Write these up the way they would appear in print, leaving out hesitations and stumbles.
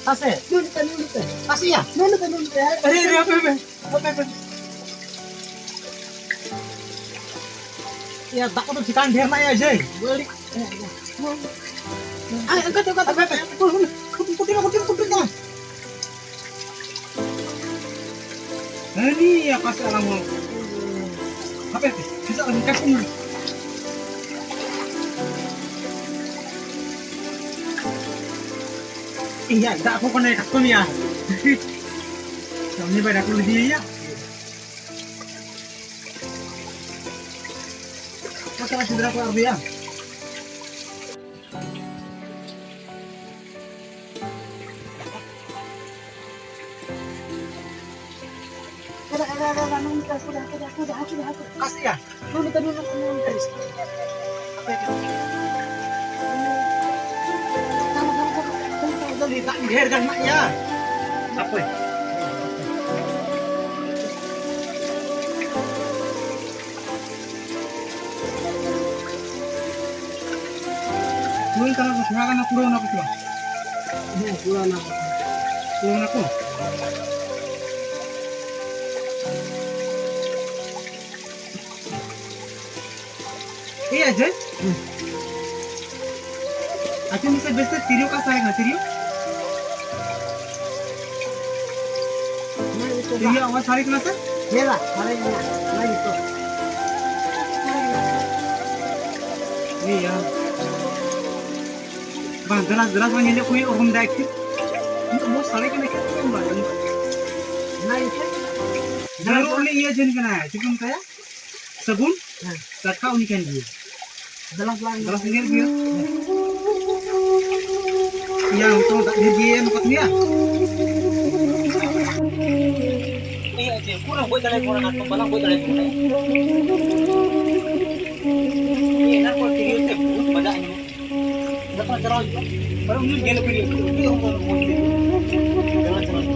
Ase. Nunta. Kasih ya? Nunta. Apa? Ya, tak tuh si kandir na ya, Jay. Beli. Ay, angkat. Apa? Putih na. Ini ya kasih alam mau. Apa itu? Bisa lagi kasih. Iya, tak aku kena kasih ya. Ini pada aku dia ya. Masalah sudah aku arti ya. Ada nunta sudah. Kasih ya. Nunta. Apa itu? Tadi tak diherkan maknya. Apa? Mungkin kalau kesenangan aku doang aku cuma. Pulang aku. Iya aja. Aku bisa besta tirio ka saya nggak tirio? Tirio awal tarik nasa? Yela, haranya. Nah itu. Iya. Bang, jelas mana ini aku orang daik. Untuk mau tarik kena kita mbak. Nah itu. Baru ini iya jen kena. Cukup saya sabun. Kakak unikan dia. Jelas ini dia. Iya, untuk tak dia makan dia. Iya, je kurang buat dari orang atau balang buat dari orang. Iya, nak buat tirio teh buat badannya. Dapat terang. Baru ini dia lebih dia. Dia orang mau dia. Jangan terang.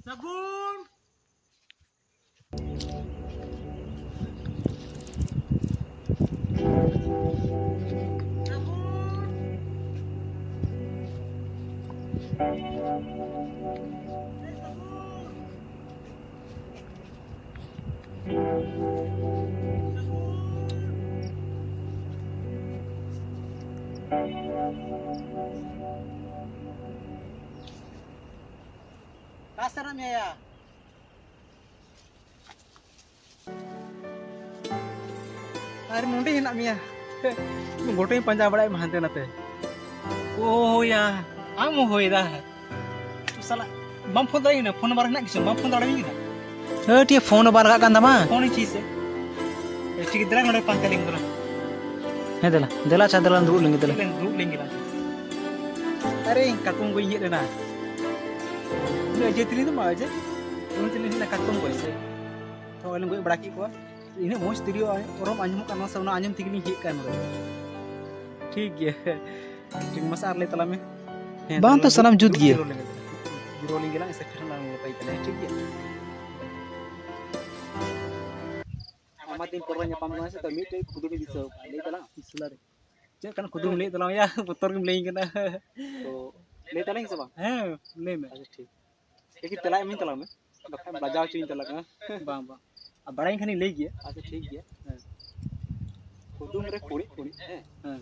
Sabun. Kasarnya ya. Hari nanti enak Mia. Gotoin panjang balik mah hantu nate. Oh ya, amu hoi dah. Salah, bam phone tadi na, phone nomor nak kisah, bam phone tadi ni na. dia phone बार का कंदा मा Phone ini cheese. ठीक इधर नोड़े पांच लिंग दोला. है देला चादला दूर लेंगे देला Dulu liंग ला. अरे kakung gue ingat na. Ini aja tiri tu mah aja. Ini tiri na kakung gue sih. Tahu orang gue beraki gue. Ini mau tiri orang anjum kan masa orang anjum tiri ni hik kan orang. ठीक है. ठीक मसार ले तला में. बांध तो सलाम जुट गया रोलिंग ला ऐसे करना पाई तले ठीक है. Amatin poranya pamangan sa tamit ay kudu ni sa lay talang isular. Cek kan kudu lay talang ya putar ke lay kana. So lay talang sa bang? Eh, lay me. अच्छा ठीक. एक तला में तला में. बखा बजाओ चीन तला का. bang bang. अब बड़ा खनी ले गया. अच्छा ठीक है. कुदु मेरे पूरी पूरी. हां.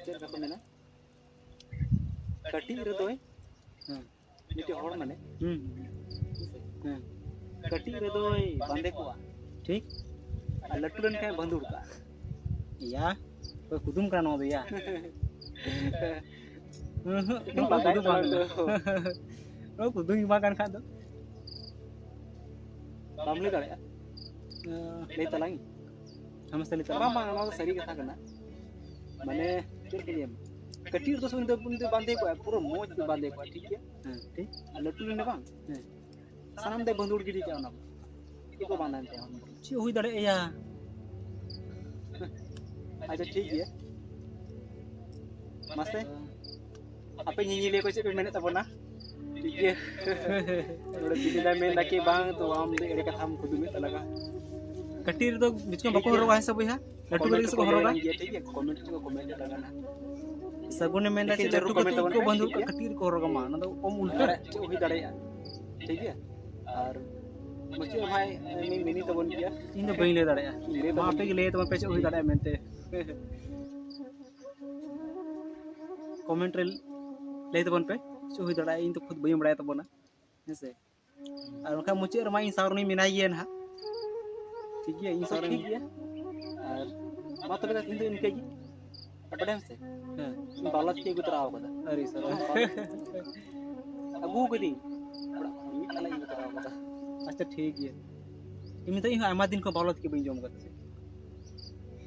चल रखो मैंने. कटी रे तो है. हां. नीचे होड़ माने. कटी रे दो बांधे को ठीक लट्टू लन काय बंदूर का या तो कुदुम का नो दिया कुदुम बांधे रो कुदुम माkan खा दो बामले करे ले तलांगी हम से ले तला मां नो सरी कथा कना माने चल के लिए कटी तो सुन तो बांधे को पूरा मोज बांधे को ठीक है ठीक लट्टू लन बांग सामने दे बंदूर गिरी क्या ना इको बांधन ते ची हुई दड़े या अच्छा ठीक है मस्ते apa nyinyi ko ci menet tapona ठीक है थोड़ा दिल्ली दा में लाके बांग तो हम रे कथा हम खुद में तलगा कटीर तो बीच में बको रोगा है सब है लट्टू करे से को होगा ठीक है कमेंट लगा ना सगुन में ना लट्टू को बंदूर का कटीर को होगा मा ना तो कम उल्टा हुई दड़े ठीक है और मुझे भाई मिनी तो बन गया इन तो बइन ले दाड़े मां पे ले तो पे हुई दाड़े मेनते कमेंट रे ले तो बन पे हुई दाड़े इन तो खुद बइन बड़ाय तो बना ऐसे और उनका मुझे रमा इन सावरनी मिनाइए ना ठीक है इन सावरनी ठीक है और बात तो इन तो इनके की बड़े से हां बालत के गुतरा होगा अरे सर अबू कदी अच्छा ठीक है इमे तो आमा दिन को बालत के बइन जम करते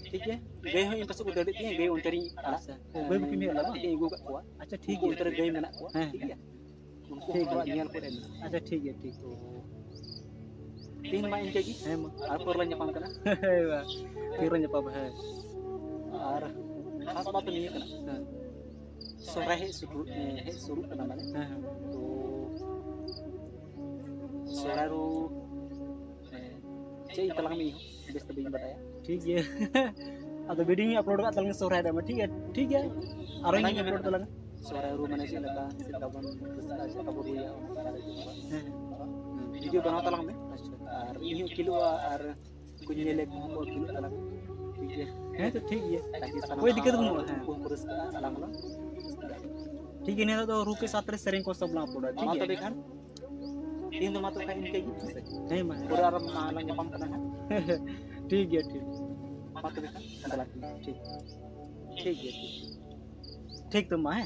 ठीक है गए हो इन पसो को दड़े तीन गए उनतरी अच्छा गए बुकी में लगा के गो का अच्छा ठीक है उतर गए मेना को ठीक है ठीक है नियल को अच्छा ठीक है ठीक तो तीन मा इनके की है और पर ᱧᱟᱯᱟᱢ kana फिर ᱧᱟᱯᱟᱢ है और खास बात नहीं है kana सोराय है शुरू kana माने तो सोरारो चई तलांग में बेस तो बिन बताया ठीक है अब वीडियो में अपलोड का तलांग सोराय दा ठीक है और इन अपलोड तलांग सोरारो माने से लगा से कबन से कबो या वीडियो बना तलांग में और इन किलो और कुछ ले को किलो तलांग ठीक है तो ठीक है कोई दिक्कत नहीं है कोई पुरस्कार तलांग ला ठीक है नहीं तो रुके साथ रे सेरिंग को सब ला अपलोड ठीक है तो देखा तीन तो मातो काइन के नहीं मा पूरा रम माला ᱧᱟᱯᱟᱢ करना है ठीक है ठीक मातो देखा ठीक ठीक है ठीक तो मा है